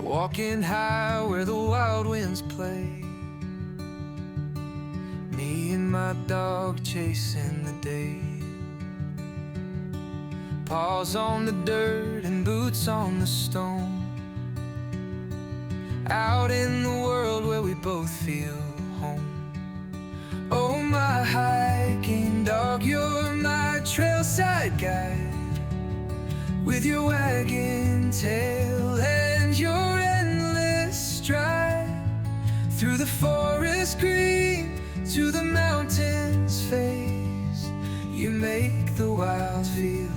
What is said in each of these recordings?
walking high where the wild winds play. Me and my dog chasing the day. Paws on the dirt and boots on the stone. Out in the world where we both feel home. Oh, my hiking dog, you're my trailside guide. With your wagging tail and your endless stride. Through the forest green to the mountains face. You make the wild feel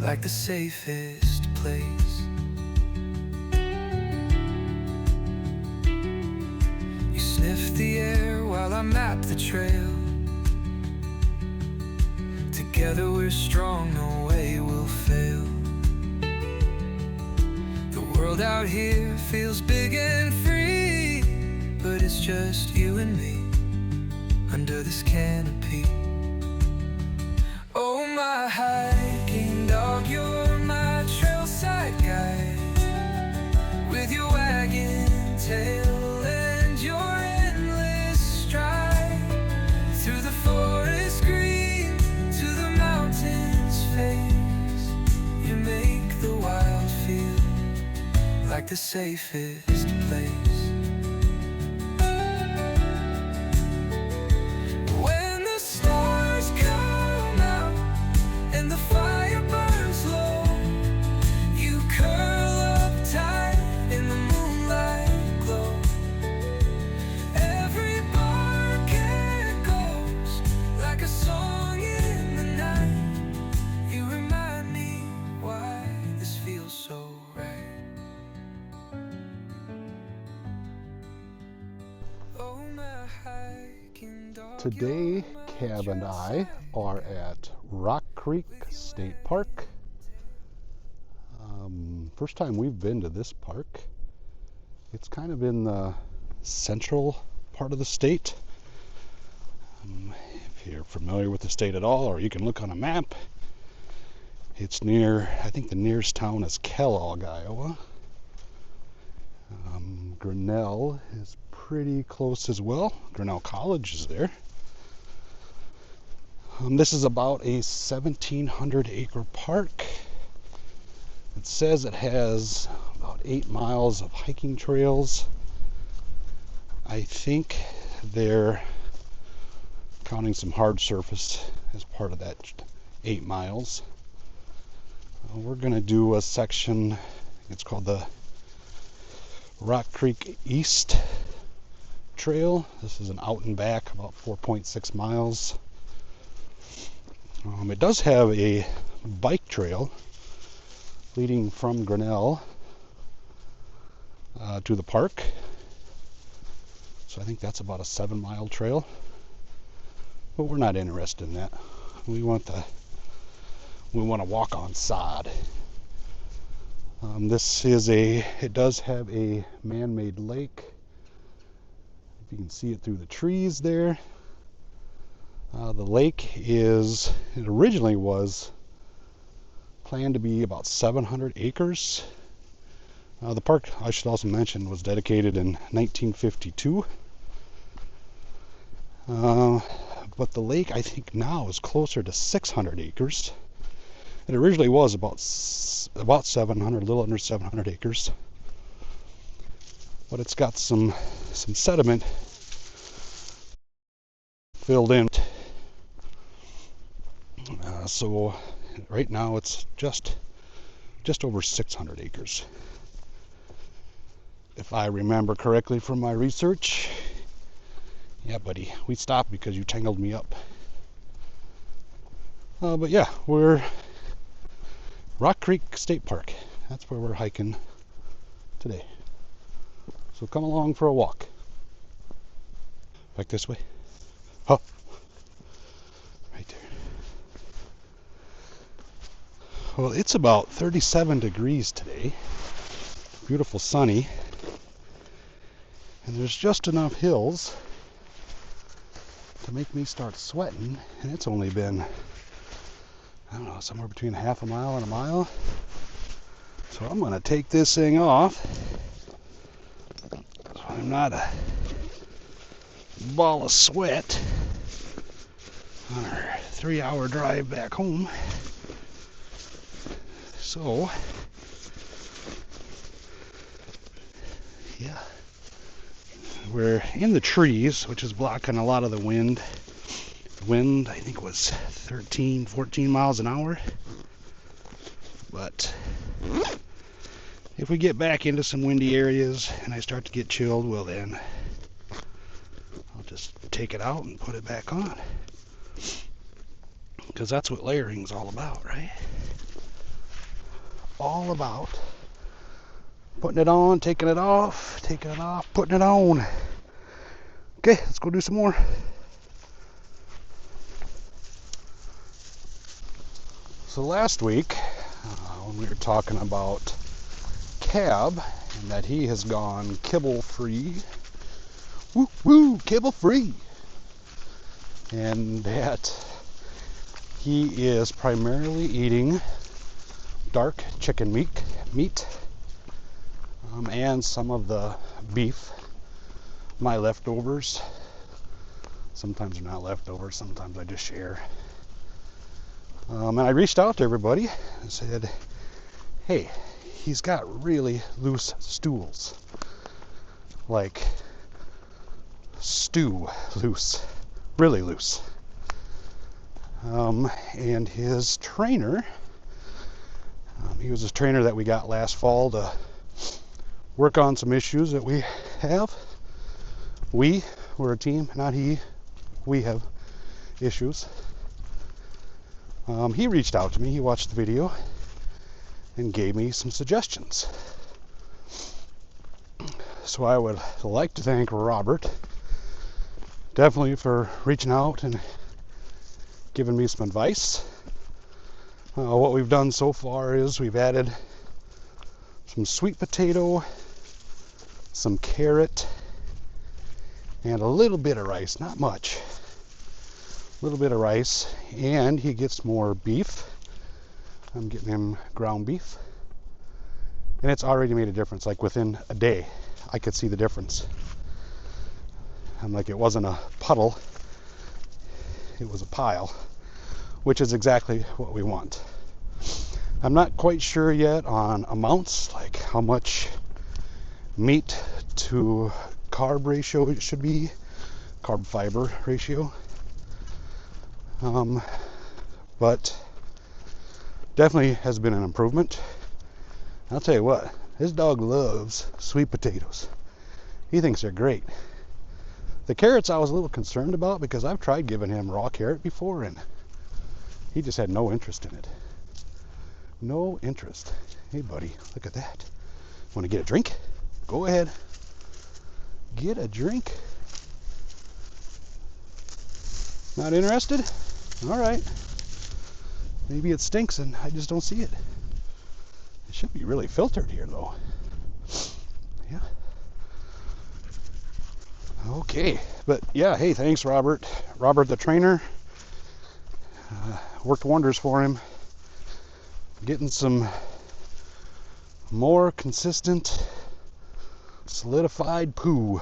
like the safest place. You sniff the air while I map the trail. Together we're strong, no way we'll fail. The world out here feels big and free, but it's just you and me under this canopy. Oh, my hiking dog, you're my trailside guide. With your wagging tail and your endless stride. Through the forest green to the mountains face. You make the wild feel like the safest place. Today, Cab and I are at Rock Creek State Park. First time we've been to this park. It's kind of in the central part of the state. If you're familiar with the state at all, or you can look on a map, it's near, I think the nearest town is Kellogg, Iowa. Grinnell is pretty close as well. Grinnell College is there. This is about a 1,700 acre park. It says it has about 8 miles of hiking trails. I think they're counting some hard surface as part of that 8 miles. We're going to do a section, it's called the Rock Creek East Trail. This is an out and back, about 4.6 miles. It does have a bike trail leading from Grinnell to the park. So I think that's about a 7-mile trail. But we're not interested in that. We want to walk on sod. It does have a man-made lake. If you can see it through the trees there. The lake it originally was planned to be about 700 acres. The park, I should also mention, was dedicated in 1952. But the lake, I think now, is closer to 600 acres. It originally was about 700, a little under 700 acres. But it's got some sediment filled in. So right now it's just over 600 acres. If I remember correctly from my research. Yeah, buddy, we stopped because you tangled me up. But yeah, we're Rock Creek State Park. That's where we're hiking today. So come along for a walk. Back this way. Huh. Right there. Well, it's about 37 degrees today. Beautiful sunny. And there's just enough hills to make me start sweating. And it's only been, I don't know, somewhere between half a mile and a mile. So I'm going to take this thing off I'm not a ball of sweat on our 3-hour drive back home. So, yeah, we're in the trees, which is blocking a lot of the wind. Wind, I think, was 13, 14 miles an hour. But if we get back into some windy areas and I start to get chilled, well then I'll just take it out and put it back on. Because that's what layering's all about, right? All about putting it on, taking it off, putting it on. Okay, let's go do some more. So last week, when we were talking about Cab and that he has gone kibble free, woo woo, kibble free, and that he is primarily eating dark chicken meat, and some of the beef, my leftovers. Sometimes they're not leftovers, sometimes I just share. And I reached out to everybody and said, hey, he's got really loose stools. Like stew loose, really loose. And his trainer, he was a trainer that we got last fall to work on some issues that we have. We're a team, not he. We have issues. He reached out to me, he watched the video, and gave me some suggestions. So I would like to thank Robert, definitely, for reaching out and giving me some advice. What we've done so far is we've added some sweet potato, some carrot, and a little bit of rice, not much. A little bit of rice, and he gets more beef. I'm getting him ground beef, and it's already made a difference. Like within a day, I could see the difference. I'm like, it wasn't a puddle, it was a pile, which is exactly what we want. I'm not quite sure yet on amounts, like how much meat to carb ratio it should be, carb fiber ratio. But definitely has been an improvement. I'll tell you what, this dog loves sweet potatoes. He thinks they're great. The carrots I was a little concerned about because I've tried giving him raw carrot before and he just had no interest in it. No interest. Hey buddy, look at that. Want to get a drink? Go ahead. Get a drink. Not interested? All right. Maybe it stinks and I just don't see it. It should be really filtered here though. Yeah. Okay. But yeah, hey, thanks Robert. Robert the trainer. Worked wonders for him. Getting some more consistent, solidified poo.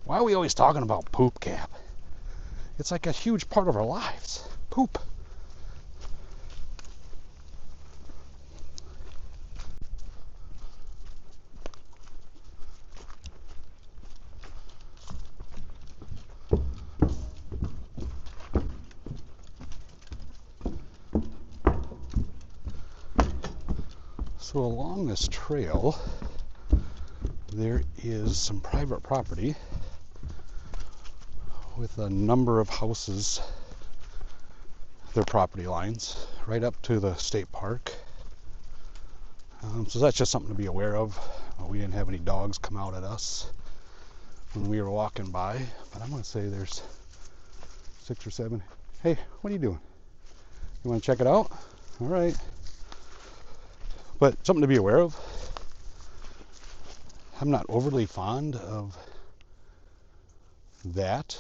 Why are we always talking about poop, Cap? It's like a huge part of our lives. Poop. So along this trail, there is some private property with a number of houses, their property lines, right up to the state park. So that's just something to be aware of. We didn't have any dogs come out at us when we were walking by, but I'm going to say there's 6 or 7. Hey, what are you doing? You want to check it out? All right. But something to be aware of. I'm not overly fond of that,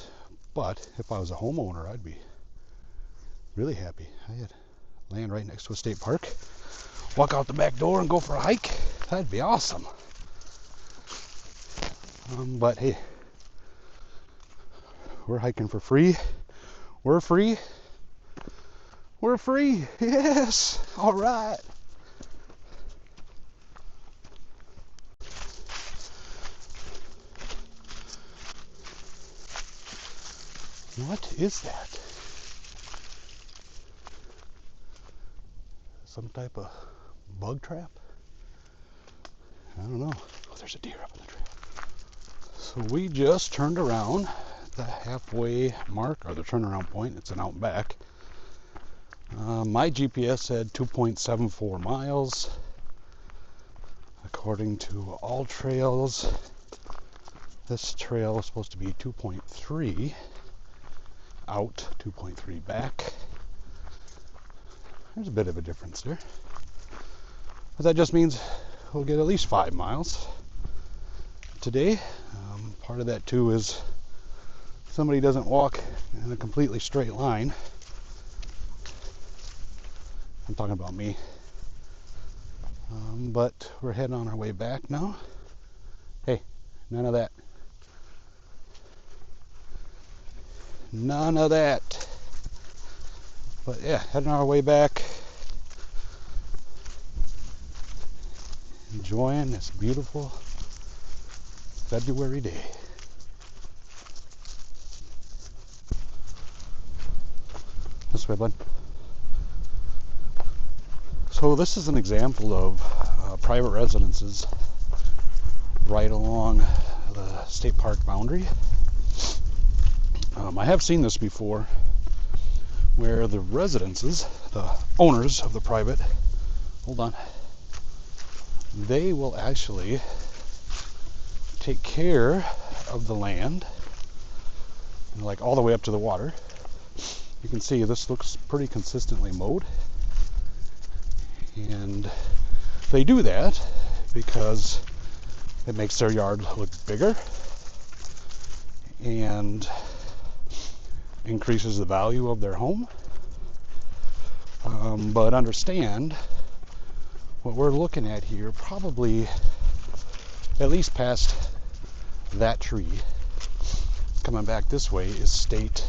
but if I was a homeowner, I'd be really happy. I had land right next to a state park. Walk out the back door and go for a hike. That'd be awesome. But hey, we're hiking for free. We're free. We're free. Yes. All right. What is that? Some type of bug trap? I don't know. Oh, there's a deer up in the trail. So we just turned around the halfway mark, or the turnaround point. It's an out and back. My GPS said 2.74 miles. According to All Trails, this trail is supposed to be 2.3 out, 2.3 back. There's a bit of a difference there. But that just means we'll get at least 5 miles today. Part of that too is somebody doesn't walk in a completely straight line. I'm talking about me. But we're heading on our way back now. Hey, none of that. None of that. But yeah, heading our way back. Enjoying this beautiful February day. This way, bud. So this is an example of private residences right along the state park boundary. I have seen this before, where the residences, the owners of the private, hold on, they will actually take care of the land, like all the way up to the water. You can see this looks pretty consistently mowed, and they do that because it makes their yard look bigger and increases the value of their home. But understand what we're looking at here, probably at least past that tree, coming back this way, is state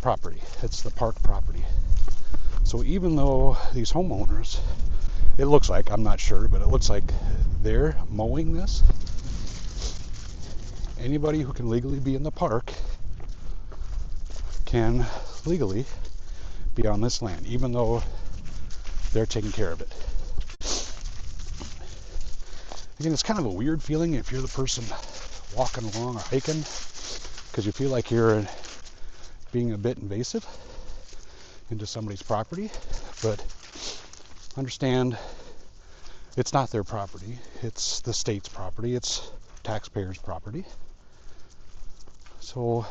property. It's the park property. So even though these homeowners, it looks like, I'm not sure, but it looks like they're mowing this, anybody who can legally be in the park can legally be on this land, even though they're taking care of it. Again, it's kind of a weird feeling if you're the person walking along or hiking, because you feel like you're being a bit invasive into somebody's property. But understand, it's not their property, it's the state's property, it's taxpayers' property. So,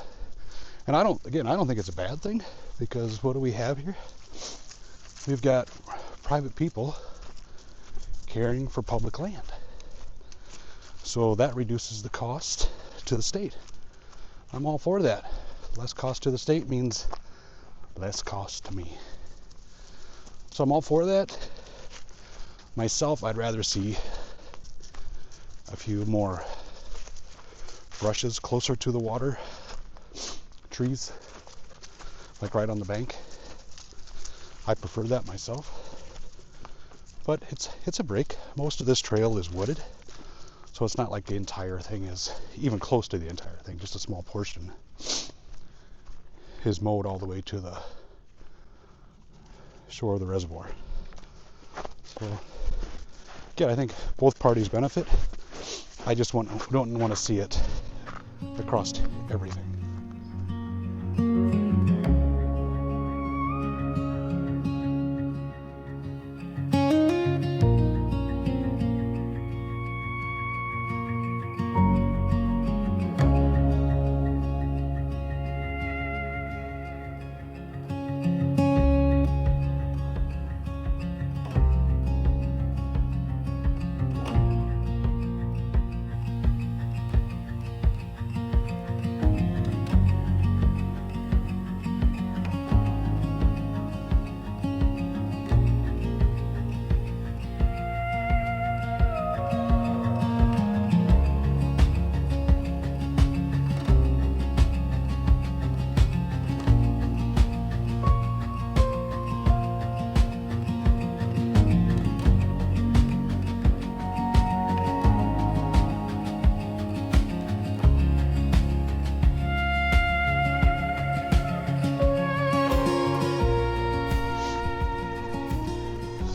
and I don't think it's a bad thing, because what do we have here? We've got private people caring for public land. So that reduces the cost to the state. I'm all for that. Less cost to the state means less cost to me. So I'm all for that. Myself, I'd rather see a few more brushes closer to the water, trees, like right on the bank. I prefer that myself. But it's a break. Most of this trail is wooded, so it's not like the entire thing is even close to the entire thing. Just a small portion is mowed all the way to the shore of the reservoir. So again, I think both parties benefit. I just don't want to see it across everything.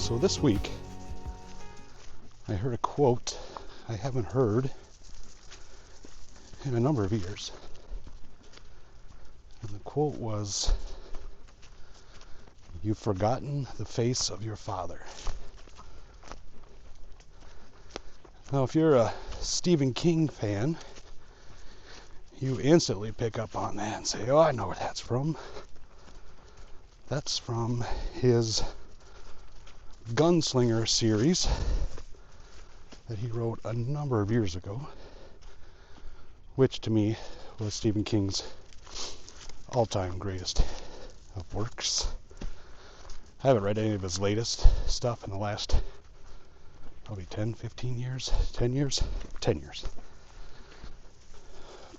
So this week, I heard a quote I haven't heard in a number of years. And the quote was, "You've forgotten the face of your father." Now, if you're a Stephen King fan, you instantly pick up on that and say, "Oh, I know where that's from." That's from his Gunslinger series that he wrote a number of years ago, which to me was Stephen King's all-time greatest of works. I haven't read any of his latest stuff in the last probably 10 years.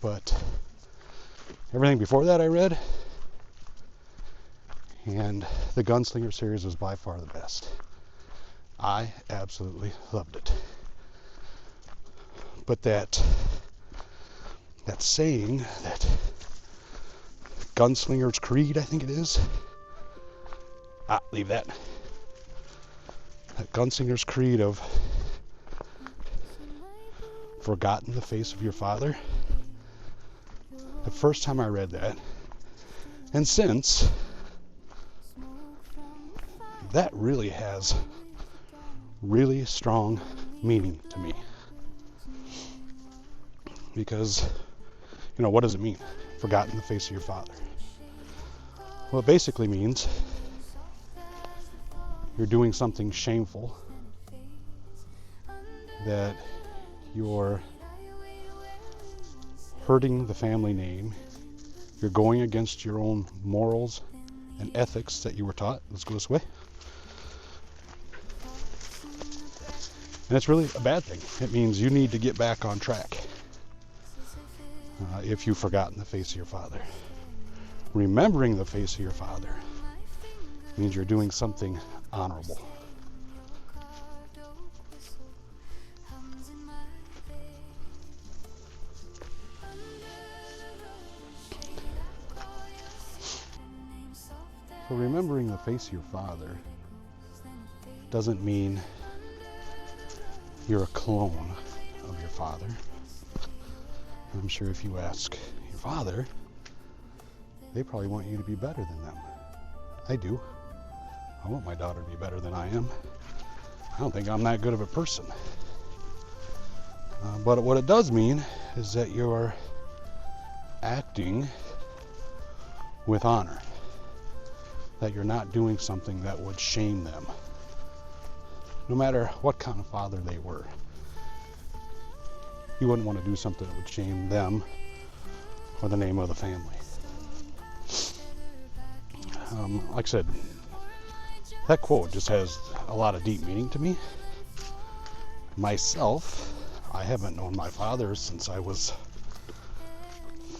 But everything before that I read, and the Gunslinger series was by far the best. I absolutely loved it. But that saying, that Gunslinger's Creed, I think it is. Leave that. That Gunslinger's Creed of forgotten the face of your father. The first time I read that, and since, that really has really strong meaning to me. Because, what does it mean? Forgotten the face of your father. Well, it basically means you're doing something shameful, that you're hurting the family name, you're going against your own morals and ethics that you were taught. Let's go this way. And it's really a bad thing. It means you need to get back on track if you've forgotten the face of your father. Remembering the face of your father means you're doing something honorable. So remembering the face of your father doesn't mean you're a clone of your father. I'm sure if you ask your father, they probably want you to be better than them. I do. I want my daughter to be better than I am. I don't think I'm that good of a person. But what it does mean is that you're acting with honor. That you're not doing something that would shame them. No matter what kind of father they were. You wouldn't want to do something that would shame them or the name of the family. Like I said, that quote just has a lot of deep meaning to me. Myself, I haven't known my father since I was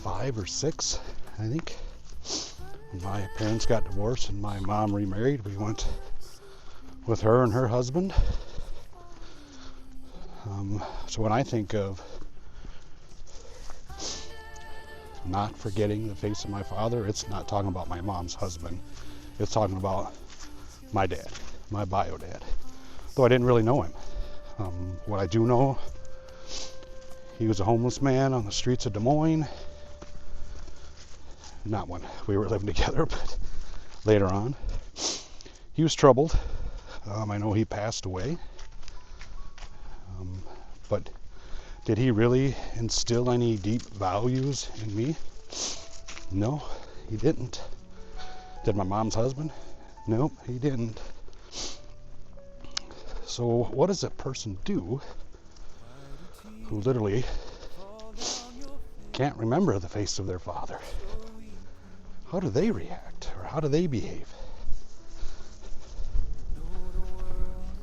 5 or 6, I think. My parents got divorced and my mom remarried. We went with her and her husband. So when I think of not forgetting the face of my father, it's not talking about my mom's husband. It's talking about my dad, my bio dad. Though I didn't really know him. What I do know, he was a homeless man on the streets of Des Moines. Not when we were living together, but later on. He was troubled. I know he passed away. But did he really instill any deep values in me? No, he didn't. Did my mom's husband? Nope, he didn't. So what does a person do who literally can't remember the face of their father? How do they react, or how do they behave?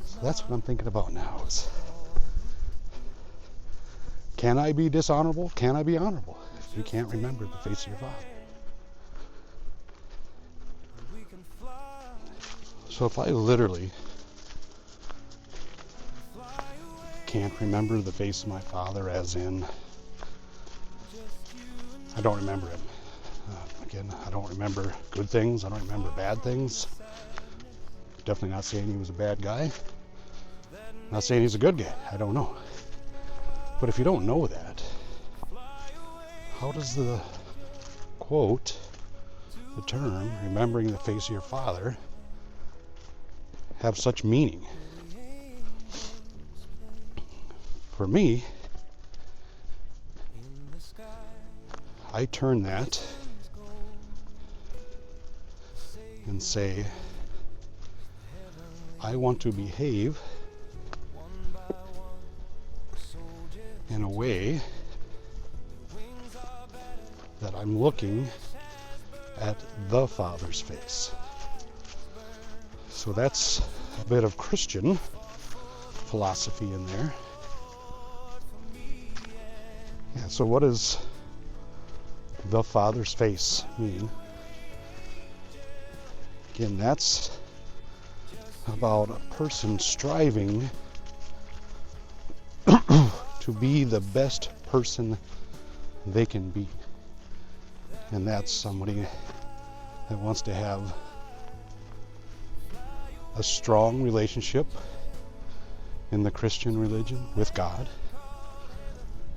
So that's what I'm thinking about now. Is, can I be dishonorable? Can I be honorable if you can't remember the face of your father? So if I literally can't remember the face of my father, as in I don't remember him. Again, I don't remember good things. I don't remember bad things. Definitely not saying he was a bad guy. Not saying he's a good guy. I don't know. But if you don't know that, how does the quote, the term, remembering the face of your father, have such meaning? For me, I turn that and say, I want to behave in a way that I'm looking at the Father's face. So that's a bit of Christian philosophy in there. Yeah, so what does the Father's face mean? Again, that's about a person striving to be the best person they can be. And that's somebody that wants to have a strong relationship in the Christian religion with God.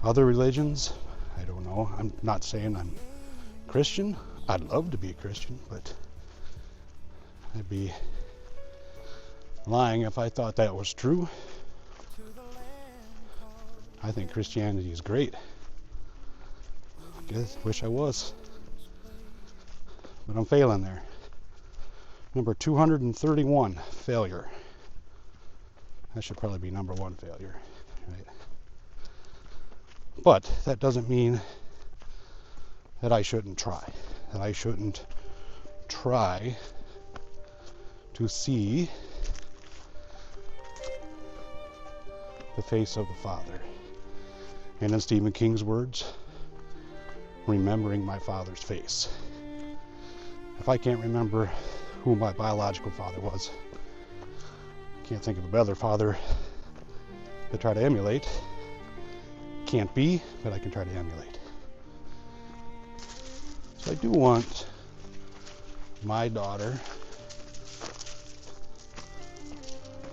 Other religions, I don't know. I'm not saying I'm Christian. I'd love to be a Christian, but I'd be lying if I thought that was true. I think Christianity is great. I guess, wish I was. But I'm failing there. Number 231, failure. That should probably be number 1, failure, right? But that doesn't mean that I shouldn't try. That I shouldn't try to see the face of the Father. And in Stephen King's words, remembering my father's face. If I can't remember who my biological father was, I can't think of a better father to try to emulate. Can't be, but I can try to emulate. So I do want my daughter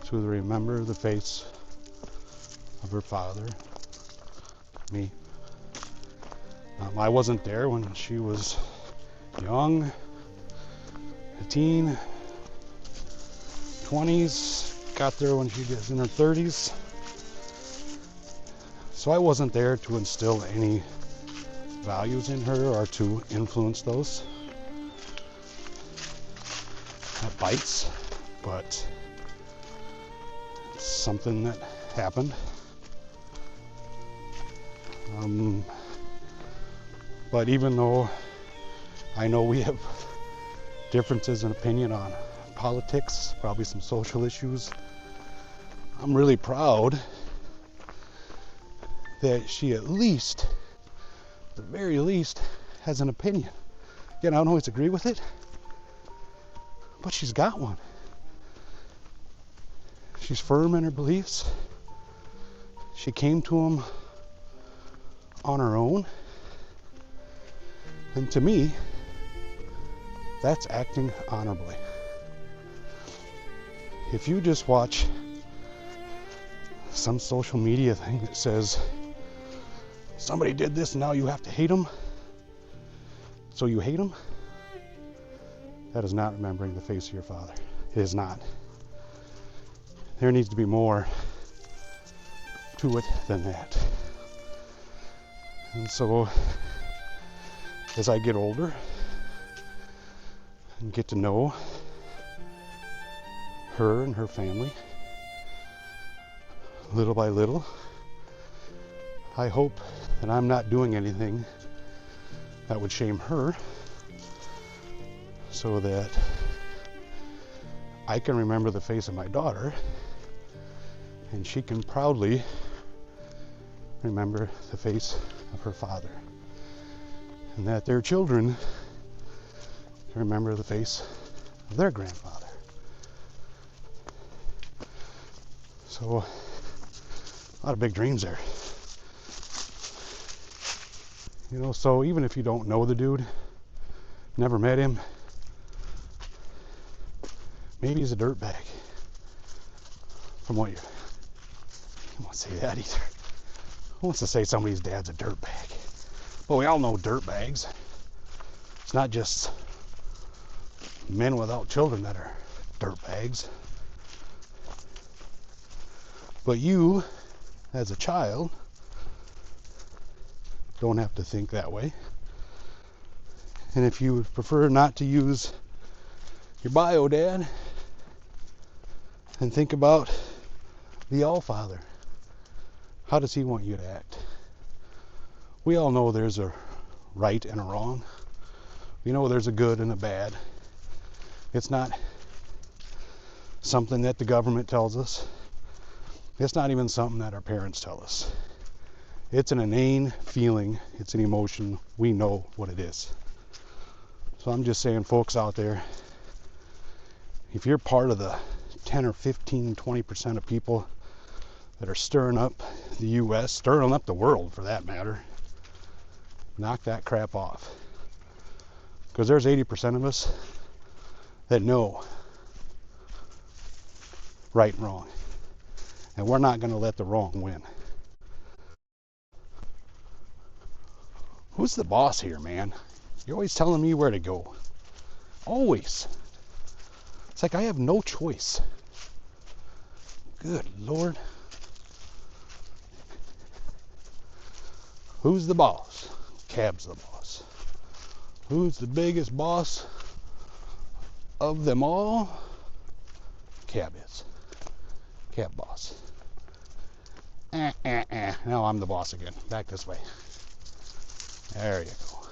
to remember the face of her father, me. I wasn't there when she was young, a teen, 20s, got there when she was in her 30s. So I wasn't there to instill any values in her or to influence those. That bites, but it's something that happened. But even though I know we have differences in opinion on politics, probably some social issues, I'm really proud that she at least, at the very least, has an opinion. Again, I don't always agree with it, but she's got one. She's firm in her beliefs. She came to them on her own. And to me, that's acting honorably. If you just watch some social media thing that says, somebody did this and now you have to hate them, so you hate them, that is not remembering the face of your father. It is not. There needs to be more to it than that. And so, as I get older and get to know her and her family, little by little, I hope that I'm not doing anything that would shame her, so that I can remember the face of my daughter and she can proudly remember the face of her father, and that their children can remember the face of their grandfather. So, a lot of big dreams there. You know, so even if you don't know the dude, never met him, Maybe he's a dirtbag. From what you won't say that either. Who wants to say somebody's dad's a dirtbag? But we all know dirtbags. It's not just men without children that are dirtbags. But you, as a child, don't have to think that way. And if you would prefer not to use your bio dad, and think about the All-Father. How does he want you to act? We all know there's a right and a wrong. We know there's a good and a bad. It's not something that the government tells us. It's not even something that our parents tell us. It's an inane feeling. It's an emotion. We know what it is. So I'm just saying, folks out there, if you're part of the 10 or 15, 20% of people that are stirring up the U.S., stirring up the world for that matter, knock that crap off. Because there's 80% of us that know right and wrong. And we're not going to let the wrong win. Who's the boss here, man? You're always telling me where to go. Always. It's like I have no choice. Good Lord. Who's the boss? Cab's the boss. Who's the biggest boss of them all? Cab is. Cab boss. Now I'm the boss again. Back this way. There you go.